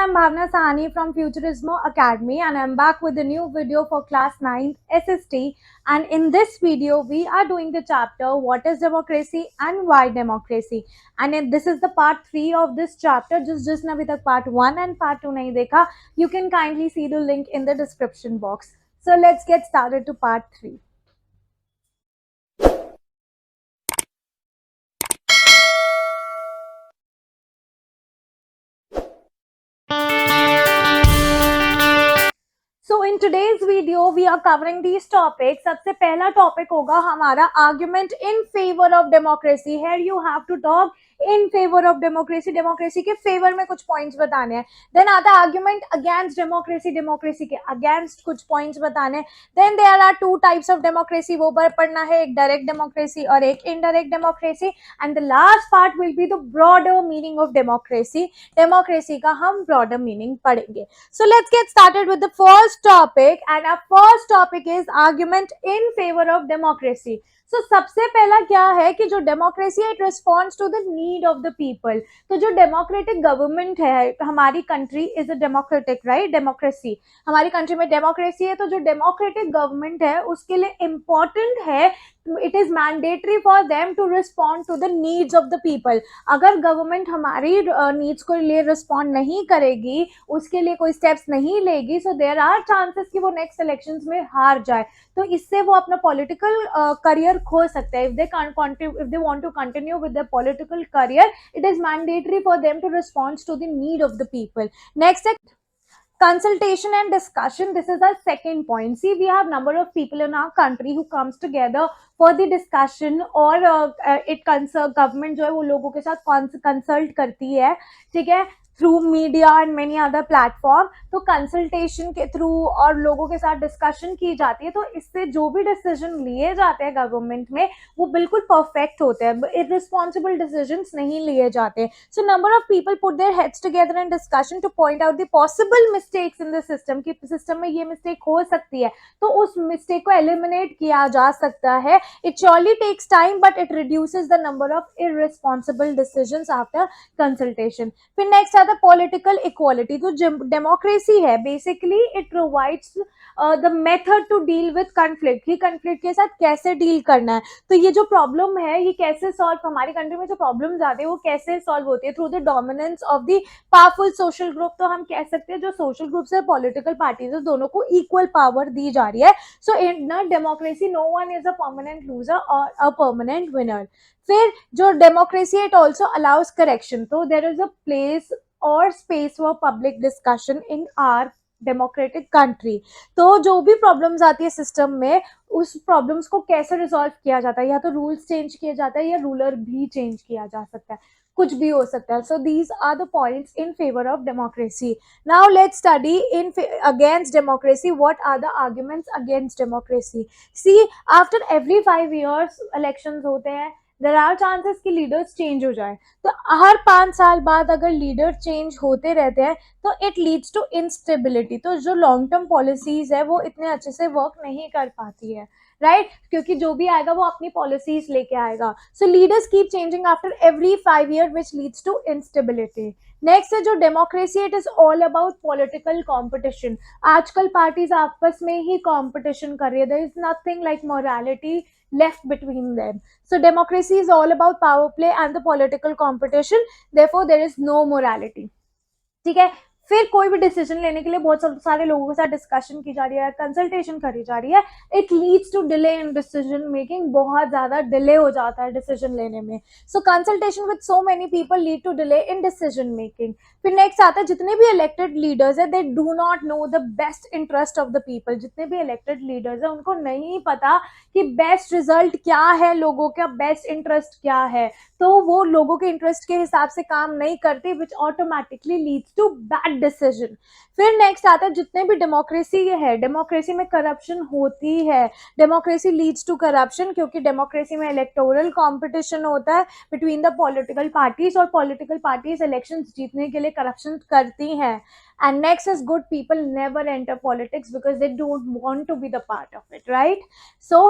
I'm Bhavna Sahani from Futurismo Academy and I'm back with a new video for class 9 SST, and in this video we are doing the chapter what is democracy and why democracy, and this is the part 3 of this chapter. जिसने अभी तक part 1 and part 2 नहीं देखा, you can kindly see the link in the description box. So let's get started to part 3. So in today's video we are covering these topics. सबसे पहला topic होगा हमारा argument in favor of democracy. Here you have to talk in favor of democracy. Democracy के favor में कुछ points बताने हैं. Then आता है argument against democracy. Democracy के against कुछ points बताने हैं. Then there are two types of democracy. वो पढ़ना है, एक direct democracy और एक indirect democracy. And the last part will be the broader meaning of democracy. Democracy का हम broader meaning पढ़ेंगे. So let's get started with the first topic, and our first topic is argument in favor of democracy. So सबसे पहला क्या है कि जो democracy है, it responds to the need of the people. तो जो डेमोक्रेटिक गवर्नमेंट है, हमारी country is a democratic, right, democracy, हमारी कंट्री में डेमोक्रेसी है. तो जो डेमोक्रेटिक गवर्नमेंट है उसके लिए इम्पोर्टेंट है, it is mandatory for them to respond to the needs of the people. अगर गवर्नमेंट हमारी नीड्स को लिए रिस्पॉन्ड नहीं करेगी, उसके लिए कोई स्टेप्स नहीं लेगी, सो देयर आर चांसेस कि वो नेक्स्ट इलेक्शंस में हार जाए. तो इससे वो अपना पॉलिटिकल करियर खो सकता है. If they want to continue with the political career, it is mandatory for them to respond to the need of the people. Next है consultation and discussion. This is our second point. See, we have number of people in our country who comes together for the discussion, और government जो है वो लोगों के साथ consult करती है, ठीक है, through media and many other platform. तो कंसल्टेशन के थ्रू और लोगों के साथ डिस्कशन की जाती है. तो इससे जो भी डिसीजन लिए जाते हैं गवर्नमेंट में वो बिल्कुल परफेक्ट होते हैं, इररिस्पॉन्सिबल डिसीजंस नहीं लिए जाते. So number of people put their heads together in discussion two point out the possible mistakes in the system, कि सिस्टम में ये मिस्टेक हो सकती है, तो उस मिस्टेक को एलिमिनेट किया जा सकता है. It surely takes time but it reduces the number of irresponsible decisions after consultation. फिर नेक्स्ट पॉलिटिकल इक्वालिटी. तो डेमोक्रेसी है basically it provides the method to deal with conflict, कि कॉन्फ्लिक्ट के साथ कैसे डील करना है. तो ये जो प्रॉब्लम है ये कैसे सॉल्व, हमारी कंट्री में जो प्रॉब्लम्स आते हैं वो कैसे सॉल्व होती है, through the dominance of the powerful social group. तो हम कह सकते हैं जो सोशल ग्रुप्स है, पॉलिटिकल पार्टीज है, दोनों को इक्वल पावर दी जा रही है. So in democracy no one is a permanent loser और अ परमानेंट विनर. फिर जो democracy it also allows correction. तो देयर इज अ प्लेस और space for public discussion in our democratic country. तो जो भी प्रॉब्लम्स आती है सिस्टम में, उस प्रॉब्लम्स को कैसे रिजॉल्व किया जाता है, या तो रूल्स चेंज किया जाता है या रूलर भी चेंज किया जा सकता है, कुछ भी हो सकता है. So these are the points in favour of democracy. Now let's study in against democracy. What are the arguments against democracy. See, after every 5 years elections होते हैं, देयर आर चांसेस कि लीडर्स चेंज हो जाए. तो हर 5 साल बाद अगर leader change होते रहते हैं तो इट लीड्स टू इंस्टेबिलिटी. तो जो लॉन्ग टर्म पॉलिसीज है वो इतने अच्छे से वर्क नहीं कर पाती है, राइट, क्योंकि जो भी आएगा वो अपनी पॉलिसीज लेके आएगा. So leaders keep changing after every 5 year which leads to instability. Next है जो democracy, it is all about political competition. आजकल पार्टीज आपस में ही कॉम्पिटिशन कर रही है. There is nothing like morality left between them. So democracy is all about power play and the political competition. Therefore there is no morality. ठीक है. फिर कोई भी डिसीजन लेने के लिए बहुत सारे लोगों के साथ डिस्कशन की जा रही है, कंसल्टेशन करी जा रही है. It leads to delay in decision making. बहुत ज्यादा डिले हो जाता है डिसीजन लेने में. So consultation with so many people lead to delay in decision making. फिर नेक्स्ट आता है जितने भी इलेक्टेड लीडर्स है, they do not know the best interest of the people. जितने भी इलेक्टेड लीडर्स है उनको नहीं पता कि बेस्ट रिजल्ट क्या है, लोगों का बेस्ट इंटरेस्ट क्या है. तो वो लोगों के इंटरेस्ट के हिसाब से काम नहीं करते, which automatically leads to bad decision. फिर नेक्स्ट आता है जितने भी डेमोक्रेसी है, डेमोक्रेसी में करप्शन होती है. डेमोक्रेसी लीड्स टू करप्शन क्योंकि डेमोक्रेसी में इलेक्टोरल कंपटीशन होता है बिटवीन द पॉलिटिकल पार्टीज, और पॉलिटिकल पार्टीज इलेक्शंस जीतने के लिए करप्शन करती हैं. And next is good people never enter politics because they don't want to be the part of it, right? So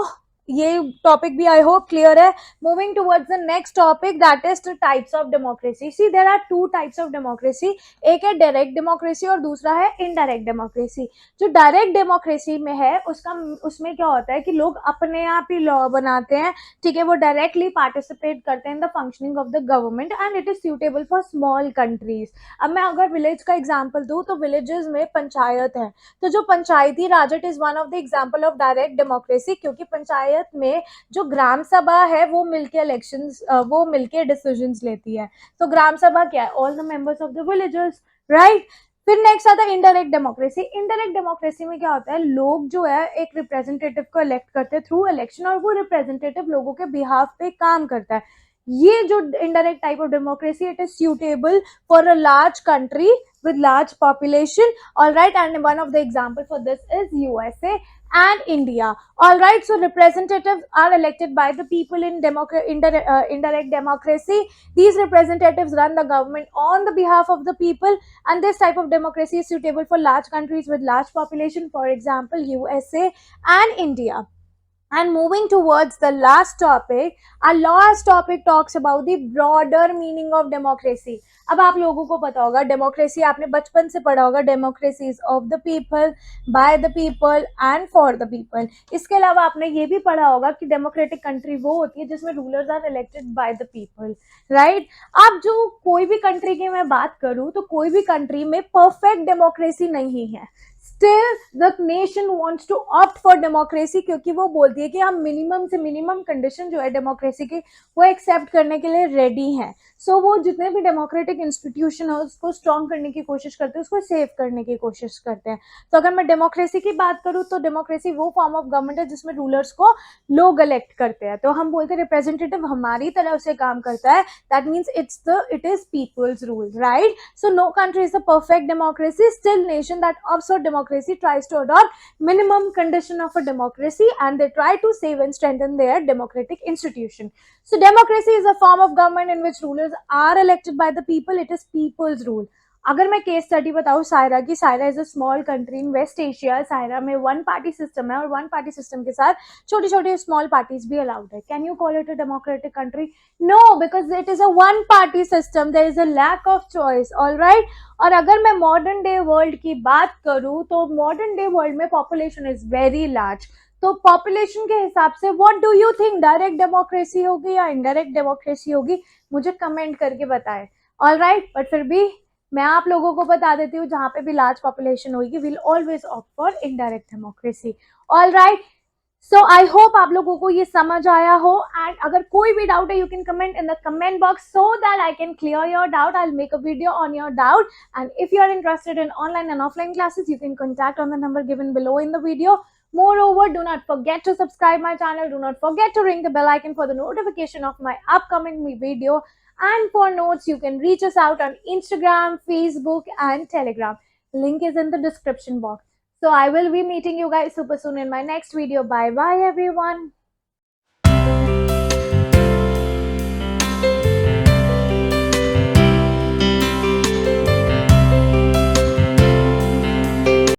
ये टॉपिक भी आई होप क्लियर है. Moving towards the next topic, that is the types of democracy. See there are two types of democracy. एक है direct democracy और दूसरा है indirect democracy. जो direct democracy में है उसमें क्या होता है कि लोग अपने आप ही लॉ बनाते हैं, ठीक है, वो डायरेक्टली पार्टिसिपेट करते हैं in the functioning of the government and it is suitable for small countries. अब मैं अगर विलेज का एग्जांपल दूं तो विलेजेस में पंचायत है, तो जो Panchayati Raj, it is one of the example of direct democracy, क्योंकि पंचायत में जो ग्राम सभा है वो मिलके इलेक्शंस, वो मिलके डिसीजंस लेती है. तो ग्राम सभा क्या है? All the members of the villages, right. फिर नेक्स्ट आता है इनडायरेक्ट डेमोक्रेसी. इनडायरेक्ट डेमोक्रेसी में क्या होता है, लोग जो है एक रिप्रेजेंटेटिव को इलेक्ट करते हैं थ्रू इलेक्शन, और वो रिप्रेजेंटेटिव लोगों के बिहाफ पे काम करता है. ये जो indirect type of democracy, it is suitable for a large country with large population. All right, and one of the example for this is USA and India. All right, so representatives are elected by the people in indirect democracy. These representatives run the government on the behalf of the people, and this type of democracy is suitable for large countries with large population, for example USA and India. And moving towards the last topic, our last topic talks about the broader meaning of democracy. अब आप लोगों को पता होगा democracy, आपने बचपन से पढ़ा होगा, democracy is of the people, bye the people and for the people. इसके अलावा आपने ये भी पढ़ा होगा कि डेमोक्रेटिक कंट्री वो होती है जिसमें rulers are elected by the people, right. अब जो कोई भी कंट्री की मैं बात करूं तो कोई भी कंट्री में परफेक्ट डेमोक्रेसी नहीं है. Still the nation wants to opt for democracy, क्योंकि वो बोलती है कि हम मिनिमम से मिनिमम कंडीशन जो है डेमोक्रेसी की वो एक्सेप्ट करने के लिए रेडी हैं. सो वो जितने भी डेमोक्रेटिक इंस्टीट्यूशन है उसको स्ट्रॉन्ग करने की कोशिश करते हैं, उसको सेव करने की कोशिश करते हैं. तो अगर मैं डेमोक्रेसी की बात करूँ तो डेमोक्रेसी वो फॉर्म ऑफ गवर्नमेंट है जिसमें रूलर्स को लोग इलेक्ट करते हैं. तो हम बोलते हैं रिप्रेजेंटेटिव हमारी तरफ से काम करता है, that means it is people's rule, right. So no country is a perfect democracy. Still, nation that opts for democracy tries to adopt minimum condition of a democracy, and they try to save and strengthen their democratic institution. So democracy is a form of government in which rulers are elected by the people. It is people's rule. अगर मैं case study बताऊँ Syria की, Syria is a small country in West Asia. Syria में one party system है और one party system के साथ छोटी छोटी स्मॉल पार्टीज भी अलाउड है. Can you call it a democratic country? No, because it is a one party system. There is a lack of choice. All right. और अगर मैं मॉडर्न डे वर्ल्ड की बात करूँ तो मॉडर्न डे वर्ल्ड में पॉपुलेशन इज वेरी लार्ज. तो population के हिसाब से what do you think, direct democracy होगी या इनडायरेक्ट डेमोक्रेसी होगी? मुझे कमेंट करके बताएं. ऑल राइट, बट फिर भी मैं आप लोगों को बता देती हूँ, जहां पे भी लार्ज पॉपुलेशन होगी will always opt for indirect democracy. All right. So I hope आप लोगों को ये समझ आया हो, एंड अगर कोई भी डाउट है you can comment in the comment box so that I can clear your doubt. I will make a video on your doubt, and if you are interested in online and offline classes you can contact on the number given below in the video. Moreover, do not forget to subscribe my channel. Do not forget to ring the bell icon for the notification of my upcoming video. And for notes, you can reach us out on Instagram, Facebook, and Telegram. Link is in the description box. So I will be meeting you guys super soon in my next video. Bye bye everyone.